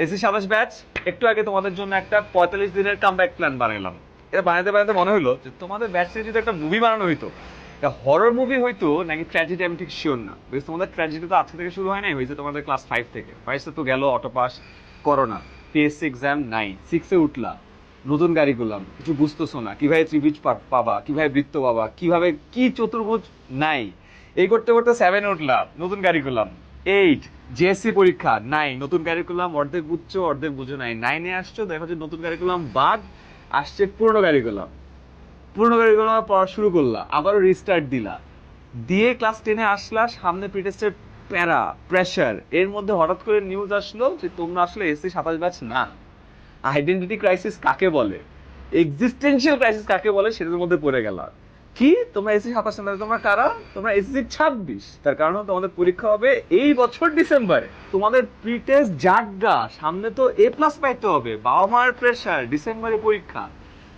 AC 27 batch একটু আগে তোমাদের জন্য একটা 45 দিনের কামব্যাক প্ল্যান বানাইলাম। এটা বানাতে বানাতে মনে হলো যে তোমাদের ব্যাচ থেকে যদি একটা মুভি বানানো হইতো, একটা হরর মুভি হইতো নাকি ট্র্যাজেডি, আমি ঠিক শিওর না। বিকজ তোমাদের ট্র্যাজেডি তো আজকে থেকে শুরু হয় নাই, হয়েছে তোমাদের ক্লাস 5 থেকে। 5 তো গেল, auto pass, corona, PSC exam নাই, 6 উঠলা, নতুন গাড়ি করলাম, কিছু বুঝতেছো না কিভাবে ত্রিভুজ পাবা, কিভাবে বৃত্ত পাবা, কিভাবে কি চতুর্ভুজ নাই। এই করতে করতে 7 উঠলাম, নতুন গাড়ি করলাম। 8 জিএসসি পরীক্ষা নাই, নতুন কারিকুলাম, অর্ধেক বুঝছো অর্ধেক বুঝো নাই। 9-এ আসছো, দেখো যে নতুন কারিকুলাম বাদ, আসছে পুরনো কারিকুলাম। পুরনো কারিকুলাম পড়া শুরু করলা, আবারও রিস্টার্ট দিলা, দিয়ে ক্লাস 10-এ আসলা, সামনে প্রিটেস্টের প্যারা, প্রেশার, এর মধ্যে হঠাৎ করে নিউজ আসলো যে তোমরা আসলে এসসি 27 ব্যাচ না। আইডেন্টিটি ক্রাইসিস কাকে বলে, এক্সিস্টেন্সিয়াল ক্রাইসিস কাকে বলে, সেটার মধ্যে পড়ে গেল। কি তোমরা এসি 27 না, তোমরা কারা? তোমরা এসি 26। তার কারণ তোমাদের পরীক্ষা হবে এই বছর ডিসেম্বরে। তোমাদের প্রি টেস্ট জাগা, সামনে তো এ প্লাস পাইতে হবে, বাবা মার প্রেশার, ডিসেম্বরে পরীক্ষা।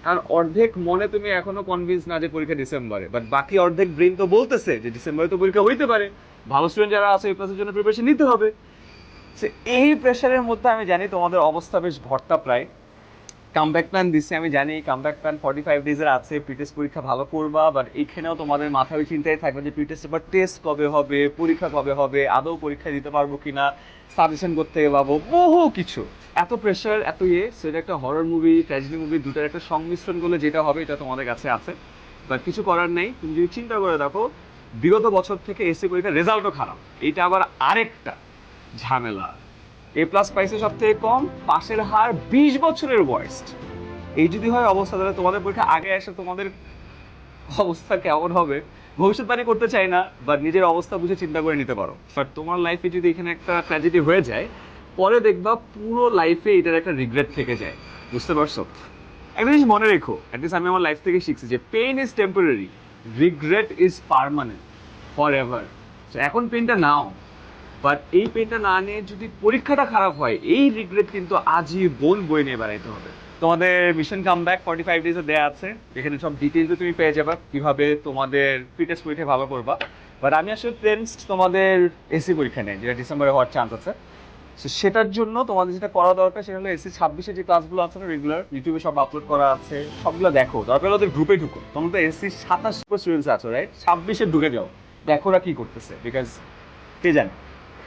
আর অর্ধেক মনে তুমি এখনো কনভিন্স না যে পরীক্ষা ডিসেম্বরে, বাট বাকি অর্ধেক ব্রেন তো বলতেছে যে ডিসেম্বরে তো পরীক্ষা হইতে পারে, ভালো স্টুডেন্ট যারা আছে এ প্লাসের জন্য প্রিপারেশন নিতে হবে। এই প্রেশারের মধ্যে আমি জানি তোমাদের অবস্থা বেশ ভর্তা প্রায়। কামব্যাক প্ল্যান দিচ্ছে, আমি জানি কামব্যাক প্ল্যান 45 ডেজের আছে, প্রিটেস্ট পরীক্ষা ভালো করবা, বাট এইখানেও তোমাদের মাথায় ওই চিন্তায় থাকবে যে প্রিটেস্ট এবার টেস্ট কবে হবে, পরীক্ষা কবে হবে, আদৌ পরীক্ষা দিতে পারবো কিনা, সাজেশন করতে পাবো, বহু কিছু। এত প্রেশার, এত সেটা একটা হরর মুভি, ট্র্যাজেডি মুভি, দুটার একটা সংমিশ্রণ করলে যেটা হবে, এটা তোমাদের কাছে আছে। বাট কিছু করার নেই। তুমি যদি চিন্তা করে দেখো, বিগত বছর থেকে এসএ পরীক্ষার রেজাল্টও খারাপ, এটা আবার আরেকটা ঝামেলা। এ প্লাস পাইছে সব থেকে কম, পাশের হার 20 বছরের ওয়ার্স্ট। এই যদি হয় অবস্থা, তাহলে তোমাদের পরীক্ষা আগে এসে তোমাদের অবস্থা কেমন হবে ভবিষ্যৎবাণী করতে চাই না, বাট নিজের অবস্থা বুঝে চিন্তা করে নিতে পারো। বাট তোমার লাইফে যদি এখানে একটা ট্র্যাজেডি হয়ে যায়, পরে দেখবা পুরো লাইফে এটার একটা রিগ্রেট থেকে যায়। বুঝতে পারছো? একটা জিনিস মনে রেখো, অ্যাটলিস্ট আমি আমার লাইফ থেকে শিখছি যে pain is temporary, regret is permanent, for ever. এখন পেনটা নাও, বাট এই পেনটা না নিয়ে যদি পরীক্ষাটা খারাপ হয়, এই রিগ্রেট কিন্তু আজীবন বয়ে নিয়ে বেড়াইতে হবে। তোমাদের মিশন কামব্যাক 45 ডেজে দেওয়া আছে, এখানে সব ডিটেলসে তুমি পেয়ে যাবে কিভাবে তোমাদের প্রিটেস্ট পরীক্ষা ভালো করবা। বাট আমি আসলে টেন্সড তোমাদের এসি পরীক্ষা নেই, যেটা ডিসেম্বরে হওয়ার চান্স আছে। সো সেটার জন্য তোমাদের যেটা করা দরকার সেটা হলো এসি 26-এ যে ক্লাসগুলো আছে না রেগুলার, ইউটিউবে সব আপলোড করা আছে, সবগুলো দেখো। দরকার হলে ওদের গ্রুপে ঢুকো। তোমরা তো এসি 27 স্টুডেন্টস আছো, রাইট? 26-এ ঢুকে যাও, দেখো ওরা কি করতেছে, বিকজ কে জানে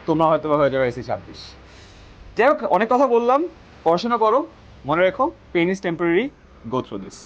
তোমরা হয়তো হয়ে যাবে এসি 26। যাই হোক, অনেক কথা বললাম। পড়াশোনা করো, মনে রেখো pain is temporary, go through this.